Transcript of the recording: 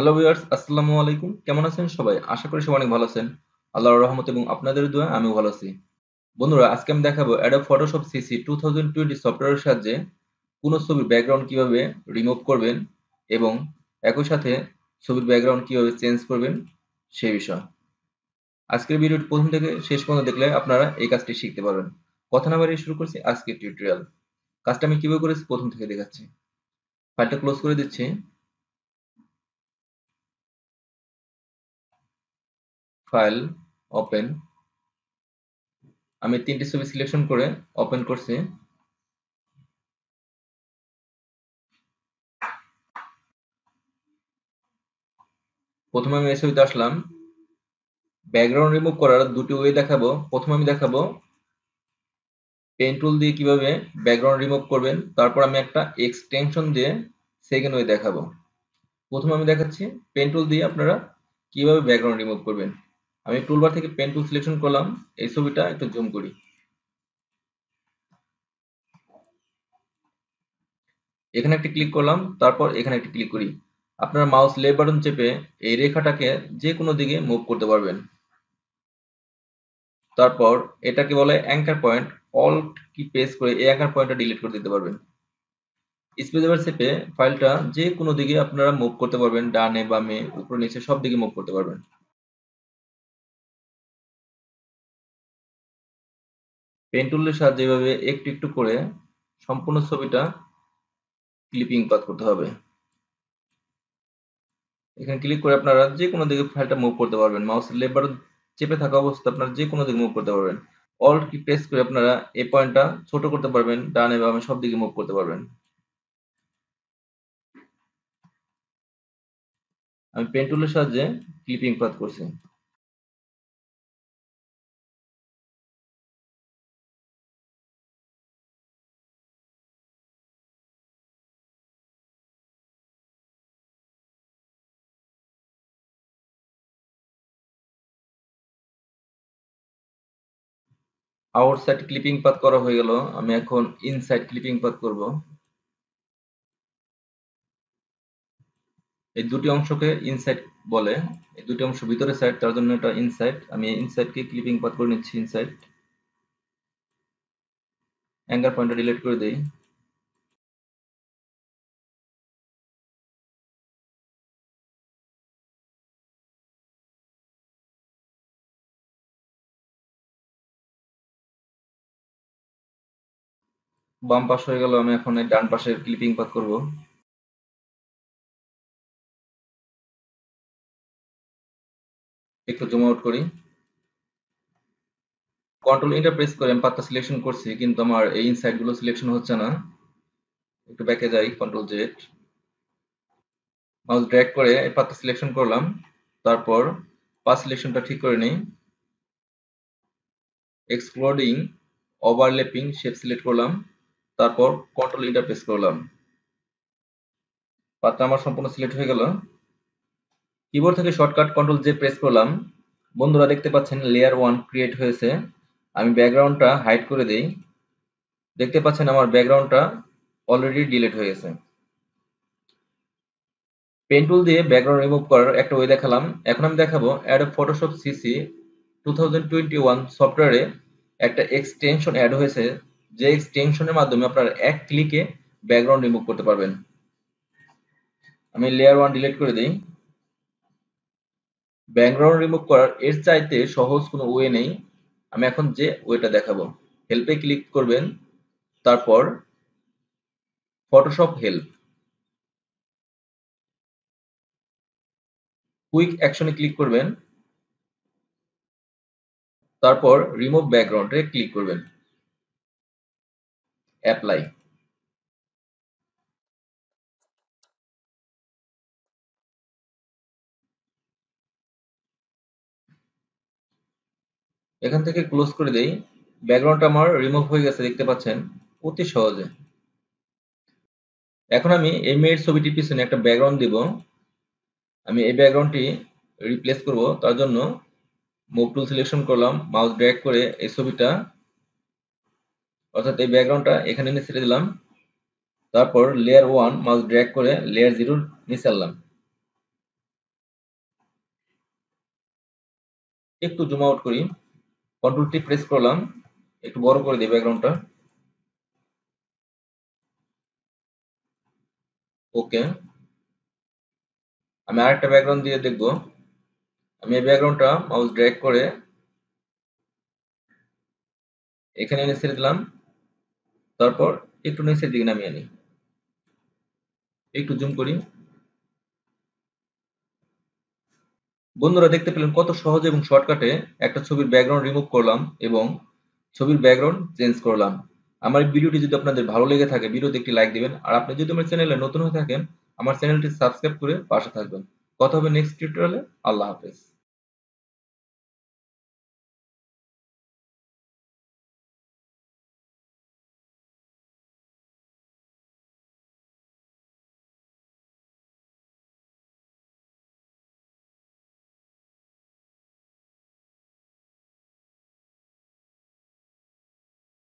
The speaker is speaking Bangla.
হ্যালো ভিউয়ার্স, আসসালামু আলাইকুম। কেমন আছেন সবাই? আশা করি সবাই অনেক ভালো আছেন। আল্লাহর রহমত এবং আপনাদের দোয়ায় আমিও ভালো আছি। বন্ধুরা, আজকে আমি দেখাবো Adobe Photoshop CC 2020 সফটওয়্যারের সাহায্যে কোনো ছবির ব্যাকগ্রাউন্ড কিভাবে রিমুভ করবেন এবং একই সাথে ছবির ব্যাকগ্রাউন্ড কিভাবে চেঞ্জ করবেন সেই বিষয়। আজকের ভিডিওটি প্রথম থেকে শেষ পর্যন্ত দেখলে আপনারা এই কাজটি শিখতে পারবেন। কথা না বাড়িয়ে শুরু করছি আজকের টিউটোরিয়াল। কাজটা আমি কিভাবে করেছি প্রথম থেকে দেখাচ্ছি। ফাইলটা ক্লোজ করে দিচ্ছি। File, open. আমি ৩টি ছবি সিলেকশন করে ওপেন করছি। প্রথমে আমি এই ছবিতে আসলাম। ব্যাকগ্রাউন্ড রিমুভ করার দুটি ওয়ে দেখাবো। প্রথমে আমি দেখাবো পেন টুল দিয়ে কিভাবে ব্যাকগ্রাউন্ড রিমুভ করবেন। তারপর আমি একটা এক্সটেনশন দিয়ে সেকেন্ড ওয়ে দেখাবো। প্রথমে আমি দেখাচ্ছি পেন টুল দিয়ে আপনারা কিভাবে ব্যাকগ্রাউন্ড রিমুভ করবেন। আমি টুলবার থেকে পেন টুল সিলেকশন করলাম। এই ছবিটা একটু জুম করি। এখানে একটি ক্লিক করলাম, তারপর এখানে একটি ক্লিক করি। আপনারা মাউস লেফট বাটন চেপে এই রেখাটাকে যে কোনো দিকে মুভ করতে পারবেন। তারপর এটাকে বলে anchor point. Alt key press করে এই অ্যাঙ্কার পয়েন্টটা ডিলিট করে দিতে পারবেন। স্পেস বার চেপে ফাইলটা যে কোনো দিকে আপনারা মুভ করতে পারবেন, ডানে বামে উপরে নিচে সব দিকে মুভ করতে পারবেন। পেন টুলের সাহায্যে এভাবে একটু একটু করে সম্পূর্ণ ছবিটা ক্লিপিং পাথ করতে হবে। এখানে ক্লিক করে আপনারা যে কোনো দিকে ফাইলটা মুভ করতে পারবেন। মাউসের লেফট বাটন চেপে থাকা অবস্থায় আপনারা যে কোনো দিকে মুভ করতে পারবেন। অল্ট কি প্রেস করে আপনারা এই পয়েন্টটা ছোট করতে পারবেন, ডানে বামে সব দিকে মুভ করতে পারবেন। আমি পেন টুলের সাহায্যে ক্লিপিং পাথ করছি। আউটসাইড ক্লিপিং পাথ করা হয়ে গেল। আমি এখন ইনসাইড ক্লিপিং পাথ করব। এই দুটি অংশকে ইনসাইড বলে। এই দুটি অংশ ভিতরে সাইড, তার জন্য এটা ইনসাইড। আমি ইনসাইডকে ক্লিপিং পাথ করে নিচ্ছি। ইনসাইড অ্যাঙ্কার পয়েন্টটা ডিলিট করে দেই। বাম পাশ হয়ে গেল। আমি এখন এই ডান পাশের ক্লিপিং পাথ করব। একটু জুম আউট করি। কন্ট্রোল এন্টার প্রেস করে আমি পাথটা সিলেকশন করছি, কিন্তু আমার এই ইনসাইড গুলো সিলেকশন হচ্ছে না। একটু ব্যাকে যাই, কন্ট্রোল জেড। মাউস ড্র্যাগ করে এই পাথটা সিলেকশন করলাম। তারপর পাথ সিলেকশনটা ঠিক করে নিই। এক্সপ্লোডিং ওভারল্যাপিং শেপ সিলেক্ট করলাম। তারপর কন্ট্রোল এন্টার প্রেস করলাম। পাথটা আমার সম্পূর্ণ সিলেক্ট হয়ে গেল। কিবোর্ড থেকে শর্টকাট কন্ট্রোল জে প্রেস করলাম। বন্ধুরা দেখতে পাচ্ছেন লেয়ার 1 ক্রিয়েট হয়েছে। আমি ব্যাকগ্রাউন্ডটা হাইড করে দেই। দেখতে পাচ্ছেন আমার ব্যাকগ্রাউন্ডটা অলরেডি ডিলিট হয়ে গেছে। পেন টুল দিয়ে ব্যাকগ্রাউন্ড রিমুভ করার একটা ওয়ে দেখালাম। এখন আমি দেখাবো Adobe Photoshop CC 2021 সফটওয়্যারে একটা এক্সটেনশন অ্যাড হয়েছে, যে এক্সটেনশনের মাধ্যমে আপনারা এক ক্লিকে ব্যাকগ্রাউন্ড রিমুভ করতে পারবেন। আমি লেয়ার 1 ডিলিট করে দিই। ব্যাকগ্রাউন্ড রিমুভ করার এর চাইতে সহজ কোনো ওয়ে নেই। আমি এখন যে ওয়েটা দেখাবো। হেল্পে ক্লিক করবেন, তারপর ফটোশপ হেল্প, কুইক অ্যাকশনে ক্লিক করবেন, তারপর রিমুভ ব্যাকগ্রাউন্ডে ক্লিক করবেন, অ্যাপ্লাই। এখান থেকে ক্লোজ করে দেই। ব্যাকগ্রাউন্ডটা আমার রিমুভ হয়ে গেছে, দেখতে পাচ্ছেন অতি সহজে। এখন আমি এই মেয়ের ছবিটির পিছনে একটা ব্যাকগ্রাউন্ড দিব। আমি এই ব্যাকগ্রাউন্ডটি রিপ্লেস করব। তার জন্য মুভ টুল সিলেকশন করলাম, মাউস ড্র্যাগ করে এই ছবিটা অর্থাৎ এই ব্যাকগ্রাউন্ডটা এখানে নিয়ে ছেড়ে দিলাম। তারপর লেয়ার 1 মাউস ড্র্যাগ করে লেয়ার 0 নিচে আনলাম। একটু জুম আউট করি, কন্ট্রোল টি প্রেস করলাম, একটু বড় করে দিই ব্যাকগ্রাউন্ডটা। ওকে, আমি আরেকটা ব্যাকগ্রাউন্ড দিয়ে দেখব। আমি এই ব্যাকগ্রাউন্ডটা মাউস ড্র্যাগ করে এখানে এনে ছেড়ে দিলাম, তারপর একটু নিচের দিকে নামিয়ে আনি, একটু জুম করি। বন্ধুরা দেখতে পেলেন কত সহজে এবং শর্টকাটে একটা ছবির ব্যাকগ্রাউন্ড রিমুভ করলাম এবং ছবির ব্যাকগ্রাউন্ড চেঞ্জ করলাম। আমার এই ভিডিওটি যদি আপনাদের ভালো লেগে থাকে ভিডিওতে একটি লাইক দিবেন, আর আপনি যদি আমার চ্যানেলে নতুন হয়ে থাকেন আমার চ্যানেলটি সাবস্ক্রাইব করে পাশে থাকবেন। কথা হবে নেক্সট টিউটোরিয়ালে। আল্লাহ হাফেজ।